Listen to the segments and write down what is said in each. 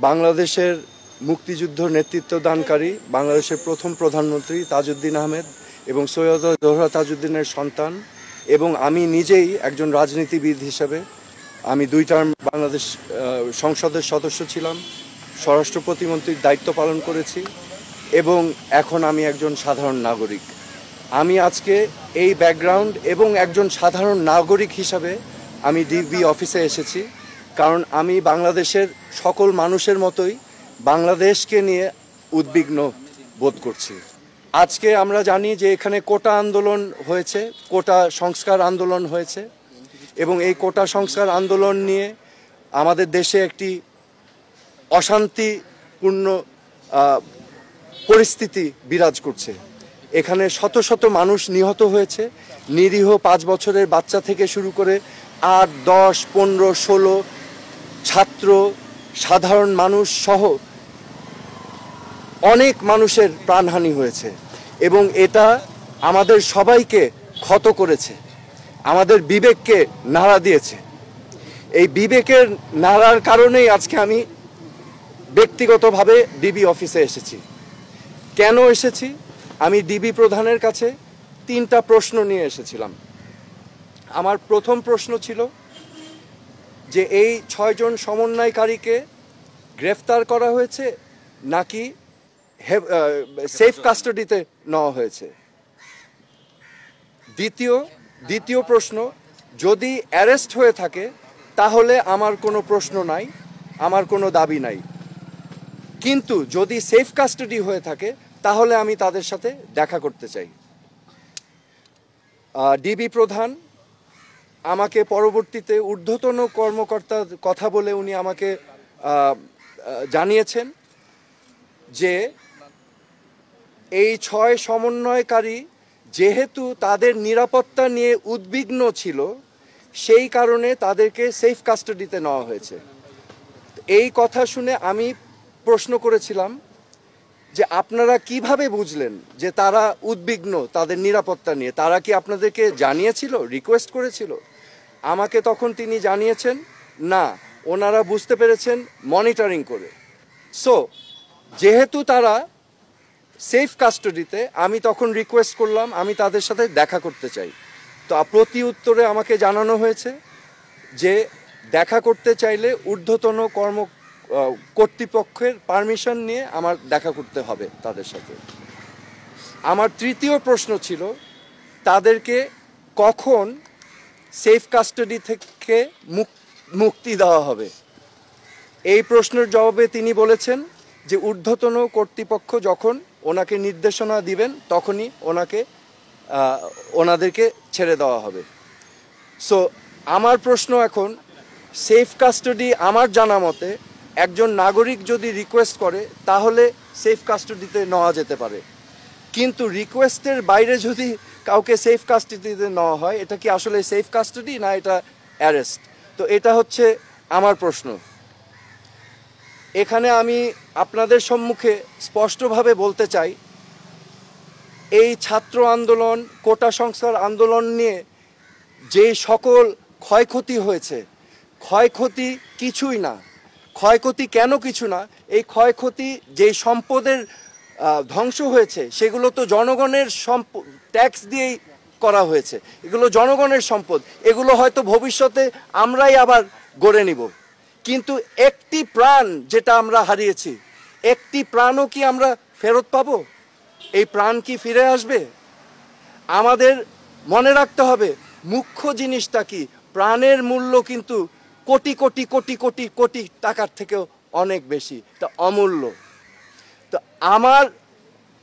বাংলাদেশের মুক্তিযুদ্ধ নেতৃত্বদানকারী বাংলাদেশের প্রথম প্রধানমন্ত্রী তাজউদ্দিন আহমেদ এবং সৈয়দ জোহরা তাজউদ্দিনের সন্তান, এবং আমি নিজেই একজন রাজনীতিবিদ হিসেবে আমি 2 টার্ম বাংলাদেশ সংসদের সদস্য ছিলাম, স্বরাষ্ট্র প্রতিমন্ত্রীর দায়িত্ব পালন করেছি এবং এখন আমি একজন সাধারণ নাগরিক। আমি আজকে এই ব্যাকগ্রাউন্ড এবং একজন সাধারণ নাগরিক হিসাবে আমি ডিবি অফিসে এসেছি, কারণ আমি বাংলাদেশের সকল মানুষের মতোই বাংলাদেশকে নিয়ে উদ্বিগ্ন বোধ করছি। আজকে আমরা জানি যে এখানে কোটা আন্দোলন হয়েছে, কোটা সংস্কার আন্দোলন হয়েছে, এবং এই কোটা সংস্কার আন্দোলন নিয়ে আমাদের দেশে একটি অশান্তিপূর্ণ পরিস্থিতি বিরাজ করছে। এখানে শত শত মানুষ নিহত হয়েছে, নিরীহ 5 বছরের বাচ্চা থেকে শুরু করে 8, 10, 15, 16 ছাত্র, সাধারণ মানুষ সহ অনেক মানুষের প্রাণহানি হয়েছে, এবং এটা আমাদের সবাইকে ক্ষত করেছে, আমাদের বিবেককে নাড়া দিয়েছে। এই বিবেকের নাড়ার কারণেই আজকে আমি ব্যক্তিগতভাবে ডিবি অফিসে এসেছি। কেন এসেছি? আমি ডিবি প্রধানের কাছে 3টা প্রশ্ন নিয়ে এসেছিলাম। আমার প্রথম প্রশ্ন ছিল যে এই 6 জন সমন্বয়কারীকে গ্রেফতার করা হয়েছে নাকি সেফ কাস্টাডিতে নেওয়া হয়েছে। দ্বিতীয় প্রশ্ন, যদি অ্যারেস্ট হয়ে থাকে তাহলে আমার কোনো প্রশ্ন নাই, আমার কোনো দাবি নাই, কিন্তু যদি সেফ কাস্টাডি হয়ে থাকে তাহলে আমি তাদের সাথে দেখা করতে চাই। ডিবি প্রধান আমাকে পরবর্তীতে ঊর্ধ্বতন কর্মকর্তার কথা বলে উনি আমাকে জানিয়েছেন যে এই 6 সমন্বয়কারী যেহেতু তাদের নিরাপত্তা নিয়ে উদ্বিগ্ন ছিল, সেই কারণে তাদেরকে সেফ কাস্টাডিতে নেওয়া হয়েছে। এই কথা শুনে আমি প্রশ্ন করেছিলাম যে আপনারা কিভাবে বুঝলেন যে তারা উদ্বিগ্ন তাদের নিরাপত্তা নিয়ে? তারা কি আপনাদেরকে জানিয়েছিল, রিকোয়েস্ট করেছিল? আমাকে তখন তিনি জানিয়েছেন না, ওনারা বুঝতে পেরেছেন মনিটরিং করে। সো যেহেতু তারা সেফ কাস্টাডিতে, আমি তখন রিকোয়েস্ট করলাম আমি তাদের সাথে দেখা করতে চাই। তো প্রতি উত্তরে আমাকে জানানো হয়েছে যে দেখা করতে চাইলে ঊর্ধ্বতন কর্তৃপক্ষের পারমিশন নিয়ে আমার দেখা করতে হবে তাদের সাথে। আমার তৃতীয় প্রশ্ন ছিল তাদেরকে কখন সেফ কাস্টাডি থেকে মুক্তি দেওয়া হবে। এই প্রশ্নের জবাবে তিনি বলেছেন যে ঊর্ধ্বতন কর্তৃপক্ষ যখন ওনাকে নির্দেশনা দিবেন তখনই ওনাদেরকে ছেড়ে দেওয়া হবে। সো আমার প্রশ্ন এখন, সেফ কাস্টাডি আমার জানা মতে একজন নাগরিক যদি রিকোয়েস্ট করে তাহলে সেফ কাস্টাডিতে নেওয়া যেতে পারে, কিন্তু রিকোয়েস্টের বাইরে যদি কাউকে সেফ কাস্টাডিতে নেওয়া হয়, এটা কি আসলে সেফ কাস্টাডি না এটা অ্যারেস্ট? তো এটা হচ্ছে আমার প্রশ্ন। এখানে আমি আপনাদের সম্মুখে স্পষ্টভাবে বলতে চাই, এই ছাত্র আন্দোলন, কোটা সংস্কার আন্দোলন নিয়ে যে সকল ক্ষয়ক্ষতি হয়েছে, ক্ষয়ক্ষতি কিছুই না। ক্ষয়ক্ষতি কেন কিছু না? এই ক্ষয়ক্ষতি যেই সম্পদের ধ্বংস হয়েছে সেগুলো তো জনগণের ট্যাক্স দিয়েই করা হয়েছে, এগুলো জনগণের সম্পদ, এগুলো হয়তো ভবিষ্যতে আমরাই আবার গড়ে নিব, কিন্তু একটি প্রাণ যেটা আমরা হারিয়েছি, একটি প্রাণও কি আমরা ফেরত পাবো? এই প্রাণ কি ফিরে আসবে? আমাদের মনে রাখতে হবে মুখ্য জিনিসটা কি, প্রাণের মূল্য কিন্তু কোটি কোটি কোটি কোটি কোটি টাকার থেকেও অনেক বেশি, তা অমূল্য। তো আমার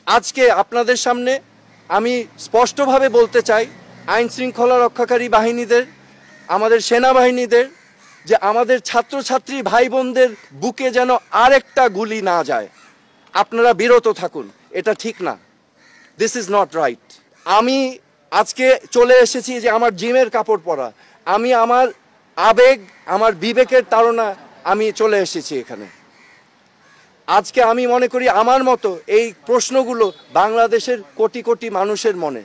আজকে আপনাদের সামনে আমি স্পষ্টভাবে বলতে চাই আইন শৃঙ্খলা রক্ষাকারী বাহিনীদের, আমাদের সেনাবাহিনীদের, যে আমাদের ছাত্রছাত্রী ভাই বোনদের বুকে যেন আরেকটা গুলি না যায়। আপনারা বিরত থাকুন, এটা ঠিক না, দিস ইজ নট রাইট। আমি আজকে চলে এসেছি যে আমার জিমের কাপড় পরা, আমি আমার আবেগ, আমার বিবেকের তাড়না আমি চলে এসেছি এখানে। আজকে আমি মনে করি আমার মতো এই প্রশ্নগুলো বাংলাদেশের কোটি কোটি মানুষের মনে।